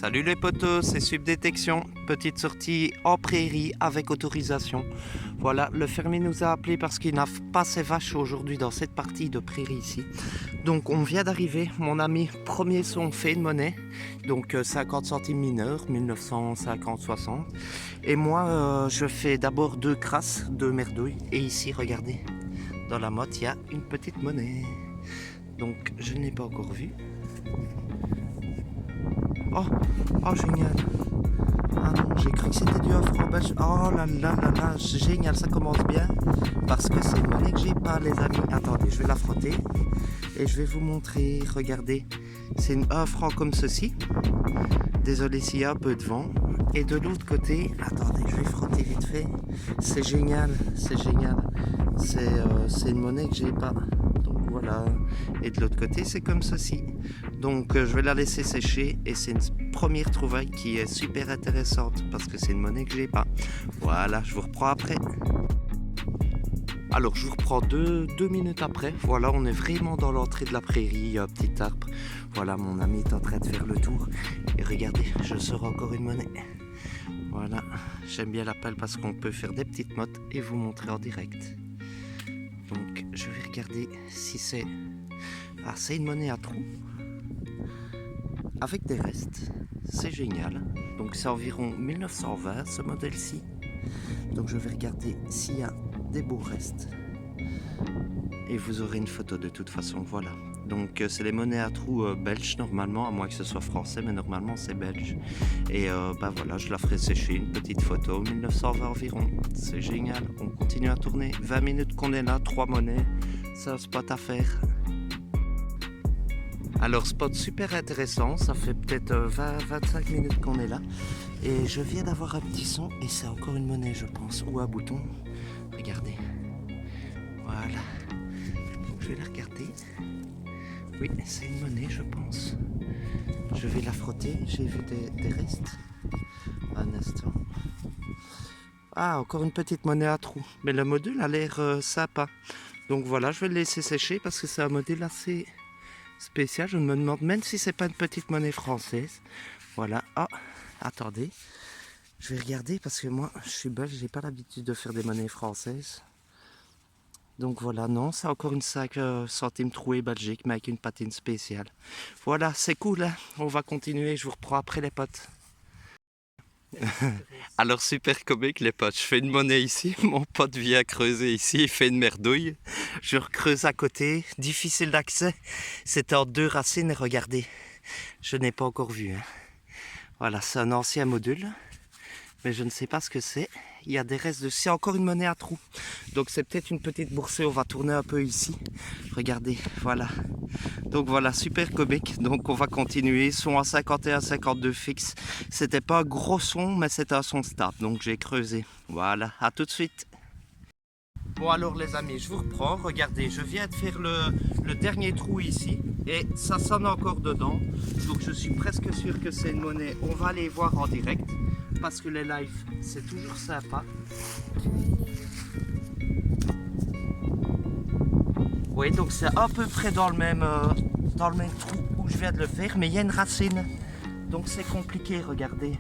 Salut les potos, c'est Subdétection. Petite sortie en prairie avec autorisation. Voilà, le fermier nous a appelé parce qu'il n'a pas ses vaches aujourd'hui dans cette partie de prairie ici. Donc on vient d'arriver, mon ami, premier son fait une monnaie. Donc 50 centimes mineurs, 1950-60. Et moi je fais d'abord 2 crasses, 2 merdouilles. Et ici, regardez, dans la motte, il y a une petite monnaie. Donc je ne l'ai pas encore vue. Oh, oh génial. Ah non, j'ai cru que c'était du franc belge. Oh là là là là, génial, ça commence bien. Parce que c'est une monnaie que j'ai pas, les amis. Attendez, je vais la frotter. Et je vais vous montrer, regardez. C'est une 1 franc comme ceci. Désolé s'il y a un peu de vent. Et de l'autre côté, attendez, je vais frotter vite fait. C'est génial, c'est génial. C'est une monnaie que j'ai pas. Donc voilà. Et de l'autre côté, c'est comme ceci. Donc je vais la laisser sécher et c'est une première trouvaille qui est super intéressante parce que c'est une monnaie que j'ai pas. Voilà, je vous reprends après. Alors je vous reprends deux minutes après. Voilà, on est vraiment dans l'entrée de la prairie, il y a un petit arbre. Voilà, mon ami est en train de faire le tour. Et regardez, je sors encore une monnaie. Voilà, j'aime bien l'appel parce qu'on peut faire des petites mottes et vous montrer en direct. Donc je vais regarder si c'est... Ah, c'est une monnaie à trous. Avec des restes, c'est génial. Donc c'est environ 1920 ce modèle-ci. Donc je vais regarder s'il y a des beaux restes. Et vous aurez une photo de toute façon, voilà. Donc c'est les monnaies à trous belges normalement, à moins que ce soit français, mais normalement c'est belge. Et bah voilà, je la ferai sécher, une petite photo, 1920 environ. C'est génial, on continue à tourner. 20 minutes qu'on est là, 3 monnaies, c'est un spot à faire. Alors spot super intéressant, ça fait peut-être 20-25 minutes qu'on est là. Et je viens d'avoir un petit son et c'est encore une monnaie je pense, ou un bouton. Regardez. Voilà. Donc je vais la regarder. Oui, c'est une monnaie je pense. Je vais la frotter, j'ai vu des restes. Un instant. Ah, encore une petite monnaie à trous. Mais le module a l'air sympa. Donc voilà, je vais le laisser sécher parce que c'est un modèle assez... spécial, je me demande même si c'est pas une petite monnaie française. Voilà. Ah, attendez. Je vais regarder parce que moi, je suis belge, j'ai pas l'habitude de faire des monnaies françaises. Donc voilà, non, c'est encore une 5 centimes trouée belgique, mais avec une patine spéciale. Voilà, c'est cool, hein. On va continuer, je vous reprends après les potes. Alors super comique les potes, je fais une monnaie ici, mon pote vient creuser ici, il fait une merdouille. Je recreuse à côté, difficile d'accès. C'était en 2 racines et regardez, je n'ai pas encore vu. Hein. Voilà, c'est un ancien module, mais je ne sais pas ce que c'est. Il y a des restes de... C'est encore une monnaie à trous. Donc c'est peut-être une petite boursée, on va tourner un peu ici. Regardez, voilà. Donc voilà, super comique. Donc on va continuer. Son à 51-52 fixe. C'était pas un gros son, mais c'était un son stable. Donc j'ai creusé. Voilà, à tout de suite. Bon alors les amis, je vous reprends. Regardez, je viens de faire le dernier trou ici. Et ça sonne encore dedans. Donc je suis presque sûr que c'est une monnaie. On va aller voir en direct. Parce que les lives, c'est toujours sympa. Oui, donc c'est à peu près dans le même trou où je viens de le faire, mais il y a une racine. Donc c'est compliqué, regardez.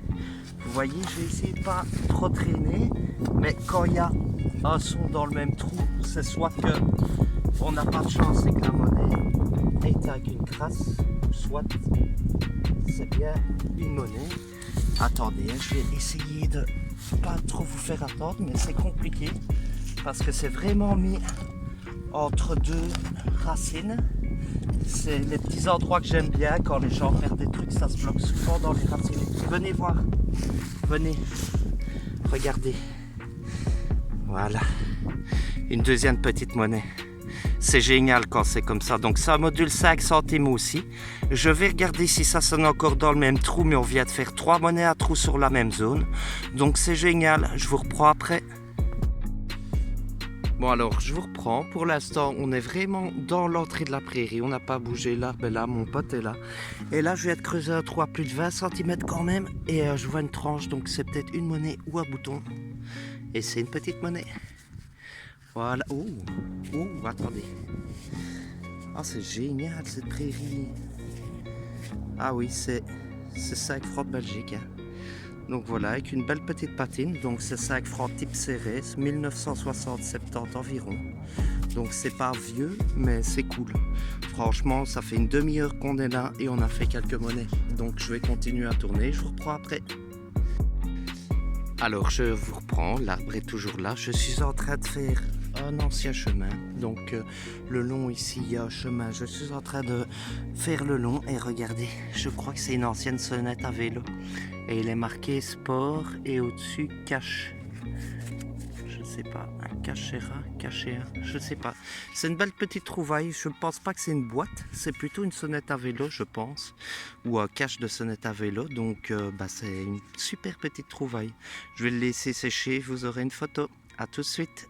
Vous voyez, je vais essayer de pas trop traîner, mais quand il y a un son dans le même trou, c'est soit que on n'a pas de chance et que la monnaie est avec une crasse, soit c'est bien une monnaie. Attendez, je vais essayer de pas trop vous faire attendre, mais c'est compliqué parce que c'est vraiment mis entre 2 racines. C'est les petits endroits que j'aime bien quand les gens perdent des trucs, ça se bloque souvent dans les racines. Venez voir, venez, regardez. Voilà, une deuxième petite monnaie. C'est génial quand c'est comme ça. Donc c'est un module 5 centimes aussi. Je vais regarder si ça sonne encore dans le même trou, mais on vient de faire 3 monnaies à trous sur la même zone. Donc c'est génial, je vous reprends après. Bon alors, je vous reprends. Pour l'instant, on est vraiment dans l'entrée de la prairie. On n'a pas bougé l'arbre est là, mon pote est là. Et là, je viens de creuser un trou à plus de 20 cm quand même. Et je vois une tranche, donc c'est peut-être une monnaie ou un bouton. Et c'est une petite monnaie. Voilà. Oh, attendez. Ah, c'est génial cette prairie. Ah oui, c'est c'est 5 francs de Belgique. Hein. Donc voilà, avec une belle petite patine. Donc c'est 5 francs type serré, 1960-70 environ. Donc c'est pas vieux, mais c'est cool. Franchement, ça fait une demi-heure qu'on est là et on a fait quelques monnaies. Donc je vais continuer à tourner, je vous reprends après. Alors je vous reprends, l'arbre est toujours là. Je suis en train de faire un ancien chemin. Donc le long ici, il y a un chemin. Je suis en train de faire le long et regardez, je crois que c'est une ancienne sonnette à vélo. Et il est marqué sport et au-dessus cache. Je sais pas, un cachera, je sais pas. C'est une belle petite trouvaille. Je ne pense pas que c'est une boîte. C'est plutôt une sonnette à vélo, je pense. Ou un cache de sonnette à vélo. Donc c'est une super petite trouvaille. Je vais le laisser sécher. Vous aurez une photo. À tout de suite.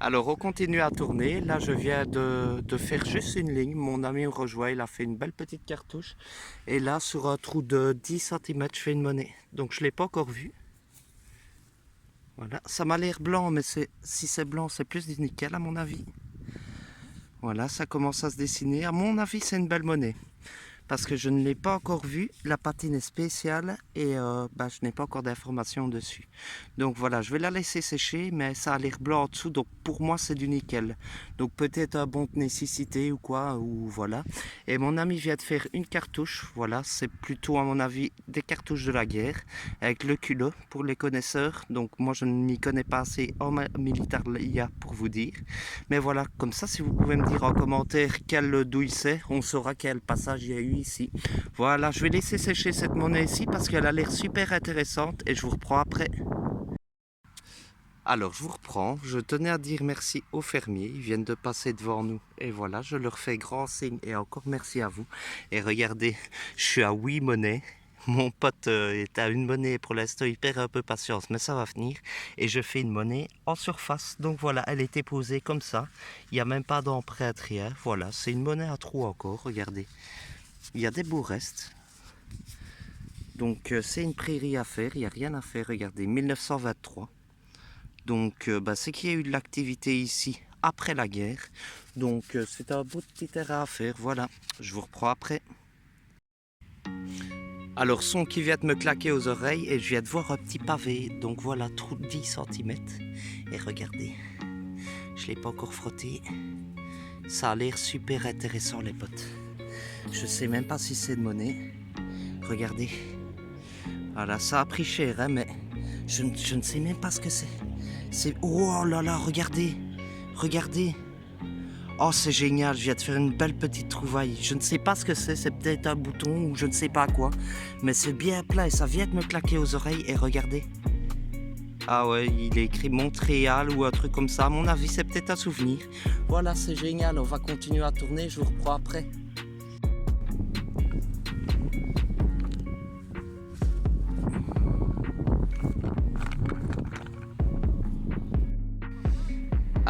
Alors on continue à tourner, là je viens de faire juste une ligne, mon ami me rejoint, il a fait une belle petite cartouche et là sur un trou de 10 cm je fais une monnaie, donc je ne l'ai pas encore vu. Voilà, ça m'a l'air blanc mais si c'est blanc c'est plus du nickel à mon avis. Voilà, ça commence à se dessiner, à mon avis c'est une belle monnaie. Parce que je ne l'ai pas encore vu, la patine est spéciale et je n'ai pas encore d'informations dessus. Donc voilà, je vais la laisser sécher, mais ça a l'air blanc en dessous, donc pour moi c'est du nickel. Donc peut-être un bon de nécessité ou quoi, ou voilà. Et mon ami vient de faire une cartouche, voilà, c'est plutôt à mon avis des cartouches de la guerre, avec le culot pour les connaisseurs. Donc moi je n'y connais pas assez en militaria pour vous dire. Mais voilà, comme ça si vous pouvez me dire en commentaire quelle douille c'est, on saura quel passage il y a eu ici. Voilà, je vais laisser sécher cette monnaie ici parce qu'elle a l'air super intéressante et je vous reprends après. Alors, je vous reprends. Je tenais à dire merci aux fermiers. Ils viennent de passer devant nous. Et voilà, je leur fais grand signe et encore merci à vous. Et regardez, je suis à 8 monnaies. Mon pote est à une monnaie pour l'instant, il perd un peu patience, mais ça va venir. Et je fais une monnaie en surface. Donc voilà, elle était posée comme ça. Il n'y a même pas d'empreinte, rien. Voilà, c'est une monnaie à trous encore, regardez. Il y a des beaux restes. Donc c'est une prairie à faire, il n'y a rien à faire, regardez, 1923. Donc c'est qu'il y a eu de l'activité ici après la guerre. Donc c'est un beau petit terrain à faire, voilà. Je vous reprends après. Alors son qui vient de me claquer aux oreilles et je viens de voir un petit pavé. Donc voilà, trou de 10 cm. Et regardez, je ne l'ai pas encore frotté. Ça a l'air super intéressant les potes. Je sais même pas si c'est de monnaie. Regardez. Voilà, ça a pris cher, hein, mais je ne sais même pas ce que c'est. Oh là là, regardez. Regardez. Oh, c'est génial, je viens de faire une belle petite trouvaille. Je ne sais pas ce que c'est peut-être un bouton ou je ne sais pas quoi. Mais c'est bien plein et ça vient de me claquer aux oreilles et regardez. Ah ouais, il est écrit Montréal ou un truc comme ça. À mon avis, c'est peut-être un souvenir. Voilà, c'est génial, on va continuer à tourner, je vous reprends après.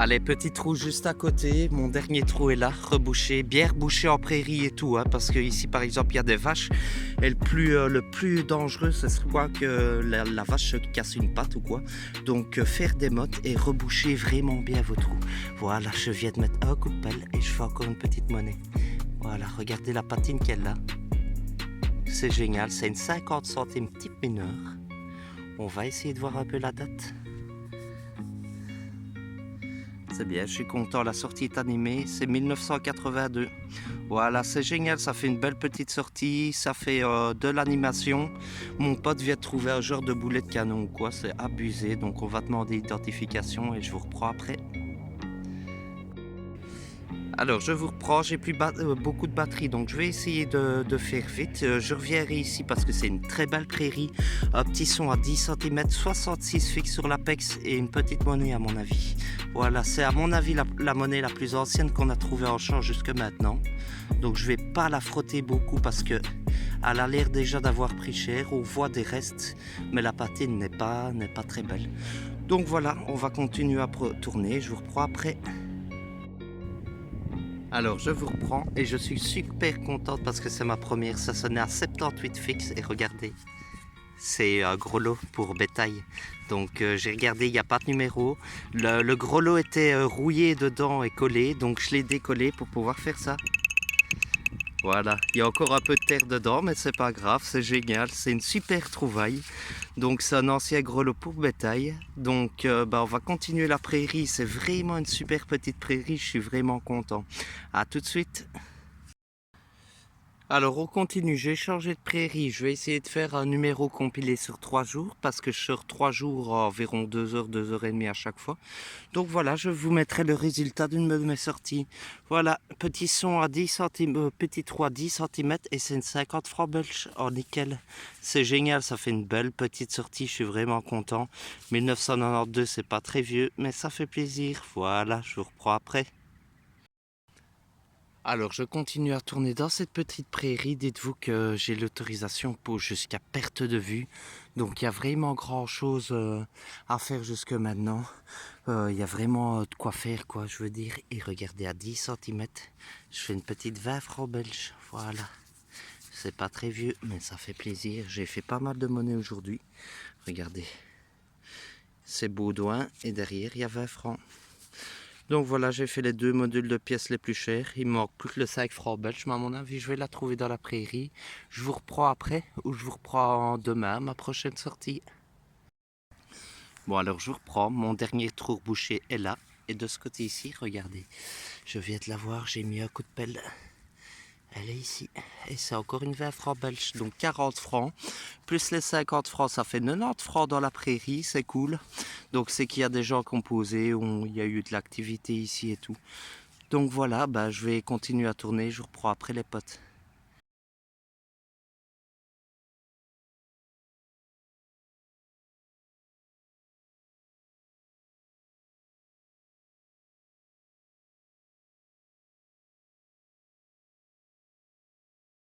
Allez, petit trou juste à côté, mon dernier trou est là, rebouché, bien rebouché en prairie et tout, hein, parce que ici par exemple il y a des vaches, et le plus dangereux ce serait que la vache se casse une patte ou quoi, donc faire des mottes et reboucher vraiment bien vos trous. Voilà, je viens de mettre un coup de pelle et je fais encore une petite monnaie. Voilà, regardez la patine qu'elle a, c'est génial, c'est une 50 centimes type mineur. On va essayer de voir un peu la date. C'est bien, je suis content, la sortie est animée, c'est 1982. Voilà, c'est génial, ça fait une belle petite sortie, ça fait de l'animation. Mon pote vient de trouver un genre de boulet de canon ou quoi, c'est abusé, donc on va demander l'identification et je vous reprends après. Alors je vous reprends, j'ai plus beaucoup de batterie, donc je vais essayer de faire vite. Je reviendrai ici parce que c'est une très belle prairie. Un petit son à 10 cm, 66 fixe sur l'apex et une petite monnaie à mon avis. Voilà, c'est à mon avis la monnaie la plus ancienne qu'on a trouvée en champ jusque maintenant. Donc je vais pas la frotter beaucoup parce que elle a l'air déjà d'avoir pris cher. On voit des restes, mais la patine n'est pas très belle. Donc voilà, on va continuer à tourner, je vous reprends après. Alors je vous reprends et je suis super contente parce que c'est ma première, ça sonnait à 78 fixe et regardez, c'est un gros lot pour bétail. Donc j'ai regardé, il n'y a pas de numéro, le gros lot était rouillé dedans et collé, donc je l'ai décollé pour pouvoir faire ça. Voilà, il y a encore un peu de terre dedans, mais c'est pas grave, c'est génial, c'est une super trouvaille. Donc c'est un ancien grelot pour bétail. Donc on va continuer la prairie, c'est vraiment une super petite prairie, je suis vraiment content. À tout de suite. Alors on continue, j'ai changé de prairie, je vais essayer de faire un numéro compilé sur 3 jours parce que je sors 3 jours à environ 2 heures, 2 heures et demie à chaque fois. Donc voilà, je vous mettrai le résultat d'une de mes sorties. Voilà, petit son à 10 cm, petit trou à 10 cm et c'est une 50 francs belge en nickel. C'est génial, ça fait une belle petite sortie, je suis vraiment content. 1992, c'est pas très vieux, mais ça fait plaisir. Voilà, je vous reprends après. Alors, je continue à tourner dans cette petite prairie. Dites-vous que j'ai l'autorisation pour jusqu'à perte de vue. Donc, il y a vraiment grand-chose à faire jusque maintenant. Il y a vraiment de quoi faire, quoi, je veux dire. Et regardez, à 10 cm, je fais une petite 20 francs belge. Voilà. C'est pas très vieux, mais ça fait plaisir. J'ai fait pas mal de monnaie aujourd'hui. Regardez. C'est Baudouin et derrière, il y a 20 francs. Donc voilà, j'ai fait les 2 modules de pièces les plus chères. Il me manque plus que le 5 francs belge, mais à mon avis, je vais la trouver dans la prairie. Je vous reprends après ou je vous reprends demain, ma prochaine sortie. Bon, alors je vous reprends. Mon dernier trou bouché est là. Et de ce côté ici, regardez, je viens de la voir, j'ai mis un coup de pelle. Elle est ici. Et c'est encore une 20 francs belge, donc 40 francs. Plus les 50 francs, ça fait 90 francs dans la prairie, c'est cool. Donc c'est qu'il y a des gens qui ont posé, il y a eu de l'activité ici et tout. Donc voilà, je vais continuer à tourner, je vous reprends après les potes.